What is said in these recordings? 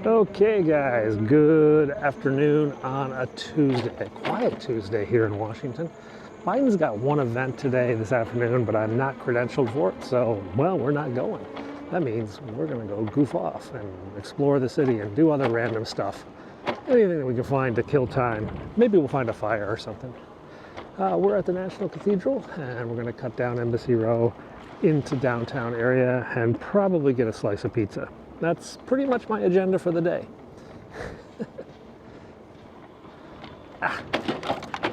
Okay guys, good afternoon on a Tuesday, a quiet Tuesday here in Washington. Biden's got one event today, this afternoon, but I'm not credentialed for it, so, well, we're not going. That means we're gonna go goof off and explore the city and do other random stuff. Anything that we can find to kill time. Maybe we'll find a fire or something. We're at the National Cathedral, and we're gonna cut down Embassy Row into downtown area and probably get a slice of pizza. That's pretty much my agenda for the day.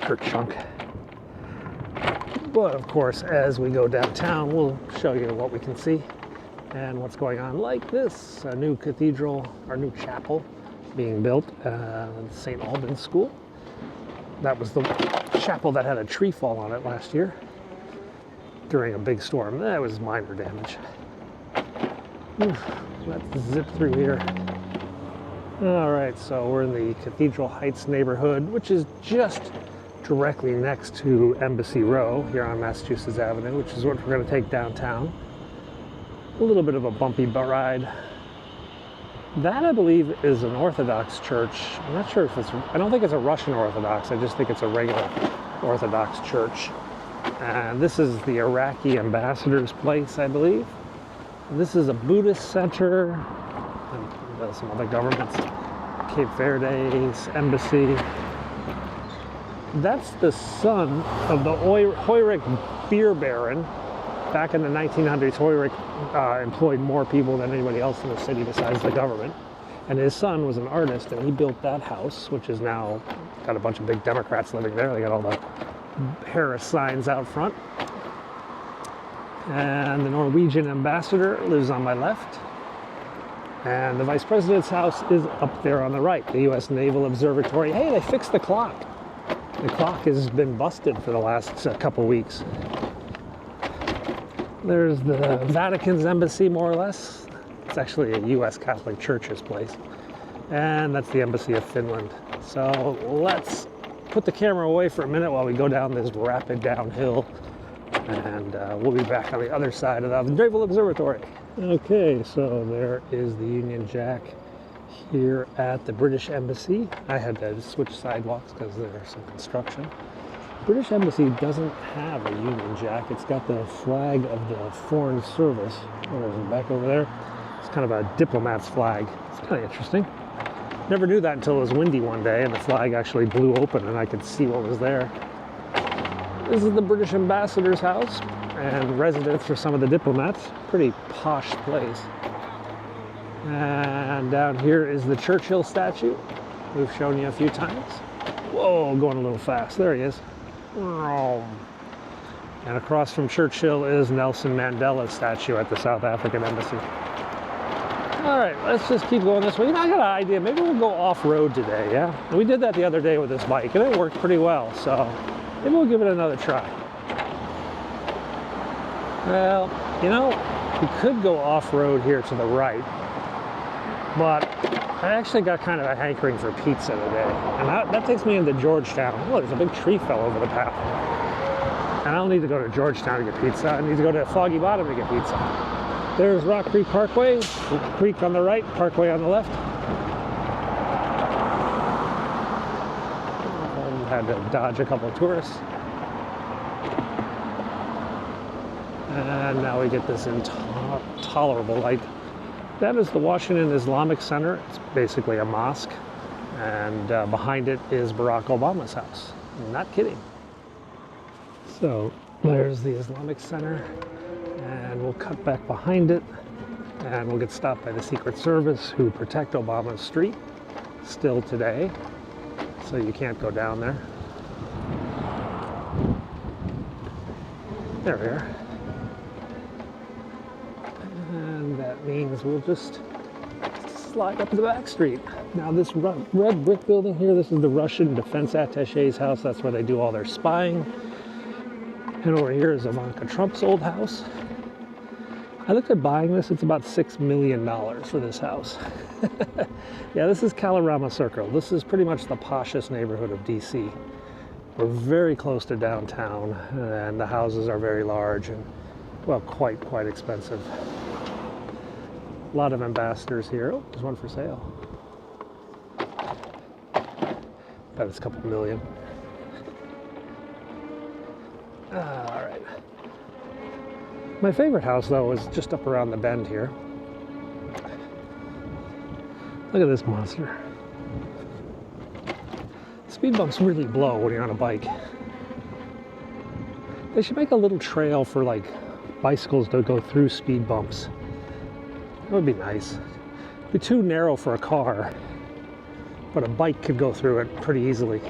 Kerchunk. But of course, as we go downtown, we'll show you what we can see and what's going on. Like this, a new cathedral, or new chapel being built at St. Albans School. That was the chapel that had a tree fall on it last year during a big storm. That was minor damage. Let's zip through here. All right, so we're in the Cathedral Heights neighborhood, which is just directly next to Embassy Row here on Massachusetts Avenue, which is what we're going to take downtown. A little bit of a bumpy ride. That, I believe, is an Orthodox church. I'm not sure if it's, I don't think it's a Russian Orthodox. I just think it's a regular Orthodox church. And this is the Iraqi ambassador's place, I believe. This is a Buddhist center, and some other governments, Cape Verde's embassy. That's the son of the Heurich beer baron. Back in the 1900s, Heurich employed more people than anybody else in the city besides the government. And his son was an artist, and he built that house, which is now got a bunch of big Democrats living there. They got all the Harris signs out front. And the Norwegian ambassador lives on my left. And the vice president's house is up there on the right, the U.S. Naval Observatory. Hey, they fixed the clock. The clock has been busted for the last couple weeks. There's the Vatican's embassy, more or less. It's actually a U.S. Catholic Church's place. And that's the Embassy of Finland. So let's put the camera away for a minute while we go down this rapid downhill. And we'll be back on the other side of the Naval Observatory. Okay, so there is the Union Jack here at the British Embassy. I had to switch sidewalks because there's some construction. British Embassy doesn't have a Union Jack. It's got the flag of the Foreign Service. Oh, back over there. It's kind of a diplomat's flag. It's kind of interesting. Never knew that until it was windy one day and the flag actually blew open and I could see what was there. This is the British ambassador's house and residence for some of the diplomats. Pretty posh place. And down here is the Churchill statue. We've shown you a few times. Whoa, going a little fast. There he is. And across from Churchill is Nelson Mandela's statue at the South African Embassy. All right, let's just keep going this way. You know, I got an idea. Maybe we'll go off-road today, yeah? We did that the other day with this bike, and it worked pretty well, so maybe we'll give it another try. Well, you know, we could go off-road here to the right, but I actually got kind of a hankering for pizza today. And that takes me into Georgetown. Oh, there's a big tree fell over the path. And I don't need to go to Georgetown to get pizza. I need to go to Foggy Bottom to get pizza. There's Rock Creek Parkway, Creek on the right, Parkway on the left. Had to dodge a couple of tourists. And now we get this intolerable light. That is the Washington Islamic Center. It's basically a mosque. And behind it is Barack Obama's house. I'm not kidding. So there's the Islamic Center. And we'll cut back behind it. And we'll get stopped by the Secret Service who protect Obama's street still today. So you can't go down there. There we are. And that means we'll just slide up the back street. Now this red brick building here, this is the Russian Defense Attaché's house. That's where they do all their spying. And over here is Ivanka Trump's old house. I looked at buying this. It's about $6 million for this house. Yeah, this is Kalorama Circle. This is pretty much the poshest neighborhood of DC. We're very close to downtown, and the houses are very large and, well, quite expensive. A lot of ambassadors here. Oh, there's one for sale. Bet it's a couple million. All right. My favorite house, though, is just up around the bend here. Look at this monster. Speed bumps really blow when you're on a bike. They should make a little trail for like bicycles to go through speed bumps. That would be nice. It'd be too narrow for a car, but a bike could go through it pretty easily.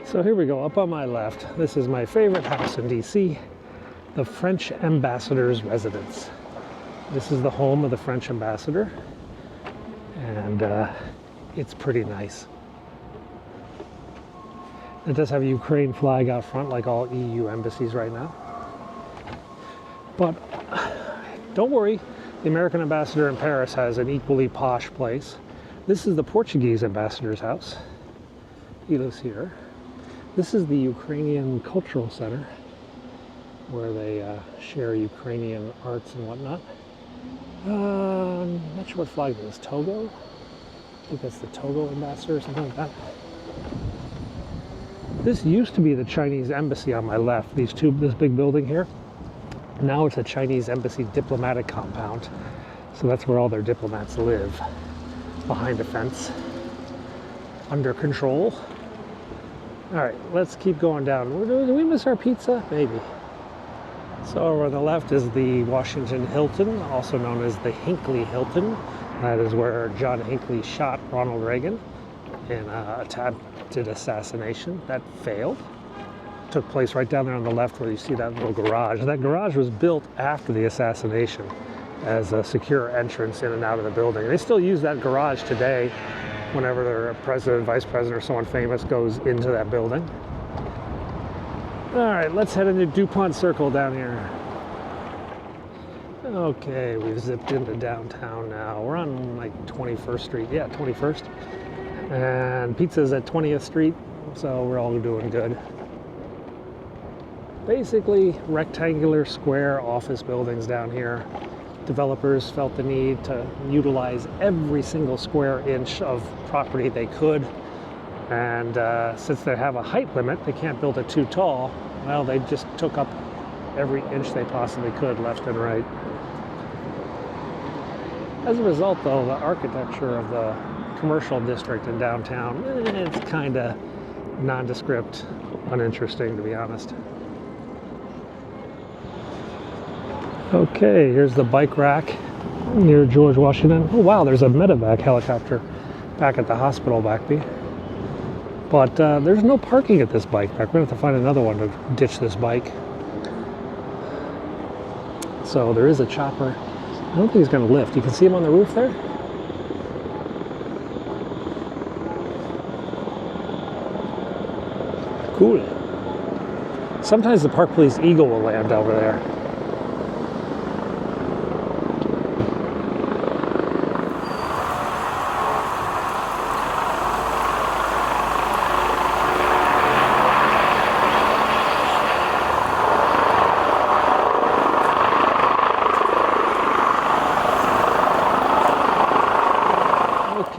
So here we go, up on my left. This is my favorite house in DC, the French ambassador's residence. This is the home of the French ambassador, and it's pretty nice. It does have a Ukraine flag out front, like all EU embassies right now. But don't worry, the American ambassador in Paris has an equally posh place. This is the Portuguese ambassador's house. He lives here. This is the Ukrainian Cultural Center, where they share Ukrainian arts and whatnot. I'm not sure what flag it is. Togo? I think that's the Togo ambassador or something like that. This used to be the Chinese embassy on my left, this big building here. Now it's a Chinese embassy diplomatic compound. So that's where all their diplomats live, behind a fence, under control. All right, let's keep going down. Did we miss our pizza? Maybe. So over on the left is the Washington Hilton, also known as the Hinckley Hilton. That is where John Hinckley shot Ronald Reagan in an attempted assassination that failed. Took place right down there on the left where you see that little garage. That garage was built after the assassination as a secure entrance in and out of the building. They still use that garage today whenever their president, vice president, or someone famous goes into that building. All right, let's head into DuPont Circle down here. Okay, we've zipped into downtown now. We're on like 21st Street. Yeah, 21st. And pizza's at 20th Street, so we're all doing good. Basically, rectangular square office buildings down here. Developers felt the need to utilize every single square inch of property they could. And since they have a height limit, they can't build it too tall. Well, they just took up every inch they possibly could, left and right. As a result, though, the architecture of the commercial district in downtown, it's kind of nondescript, uninteresting, to be honest. Okay, here's the bike rack near George Washington. Oh wow, there's a medevac helicopter back at the hospital backby. But there's no parking at this bike rack. We're going to have to find another one to ditch this bike. So there is a chopper. I don't think he's going to lift. You can see him on the roof there. Cool. Sometimes the Park Police Eagle will land over there.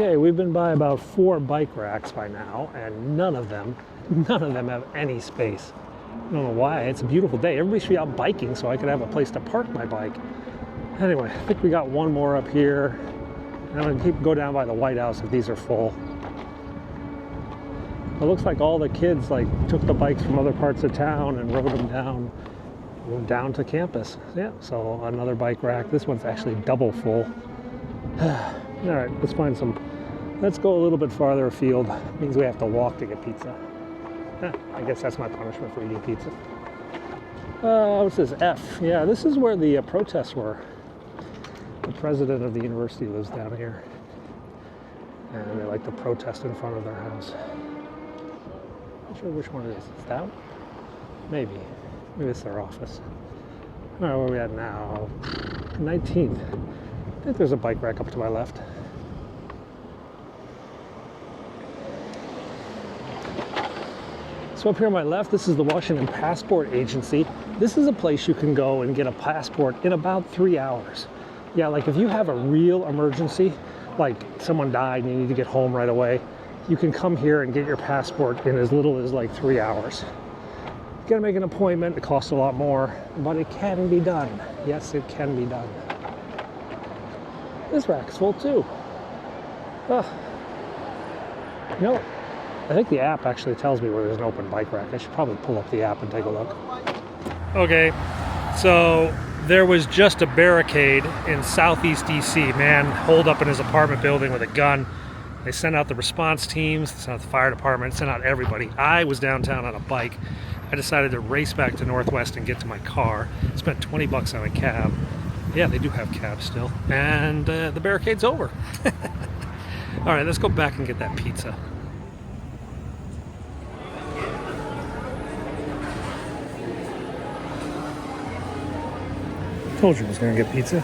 Okay, we've been by about 4 bike racks by now, and none of them have any space. I don't know why. It's a beautiful day. Everybody should be out biking so I could have a place to park my bike. Anyway, I think we got one more up here. I'm gonna go down by the White House if these are full. It looks like all the kids took the bikes from other parts of town and rode them down to campus. Yeah, so another bike rack. This one's actually double full. All right, let's go a little bit farther afield. It means we have to walk to get pizza. I guess that's my punishment for eating pizza. What's this? F. Yeah, this is where the protests were. The president of the university lives down here. And they like to protest in front of their house. Not sure which one it is. Is that one? Maybe. Maybe it's their office. All right, where are we at now? 19th. I think there's a bike rack up to my left. So up here on my left, this is the Washington Passport Agency. This is a place you can go and get a passport in about 3 hours. Yeah, like if you have a real emergency, like someone died and you need to get home right away, you can come here and get your passport in as little as like 3 hours. You gotta make an appointment, it costs a lot more, but it can be done. Yes, it can be done. This rack's full too. You know, I think the app actually tells me where there's an open bike rack. I should probably pull up the app and take a look. Okay, so there was just a barricade in southeast DC. Man holed up in his apartment building with a gun. They sent out the response teams, they sent out the fire department, sent out everybody. I was downtown on a bike. I decided to race back to Northwest and get to my car. Spent 20 bucks on a cab. Yeah, they do have cabs still. And the barricade's over. All right, let's go back and get that pizza. Told you I was gonna get pizza.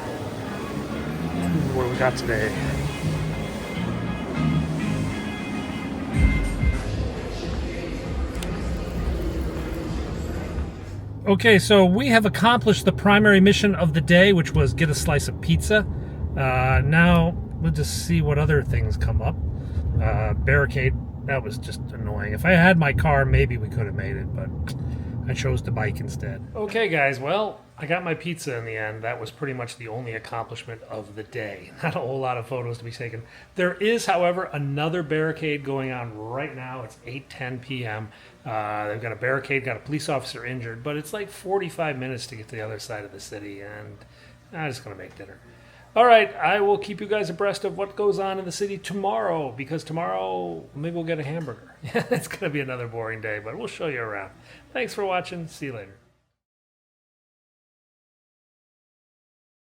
What we got today? Okay, so we have accomplished the primary mission of the day, which was get a slice of pizza. Now we'll just see what other things come up. Barricade, that was just annoying. If I had my car, maybe we could have made it, but I chose the bike instead. Okay guys, well, I got my pizza in the end. That was pretty much the only accomplishment of the day. Not a whole lot of photos to be taken. There is, however, another barricade going on right now. It's 8:10 p.m. They've got a barricade, got a police officer injured, but it's like 45 minutes to get to the other side of the city, and I'm just going to make dinner. All right, I will keep you guys abreast of what goes on in the city tomorrow, because tomorrow maybe we'll get a hamburger. It's going to be another boring day, but we'll show you around. Thanks for watching. See you later.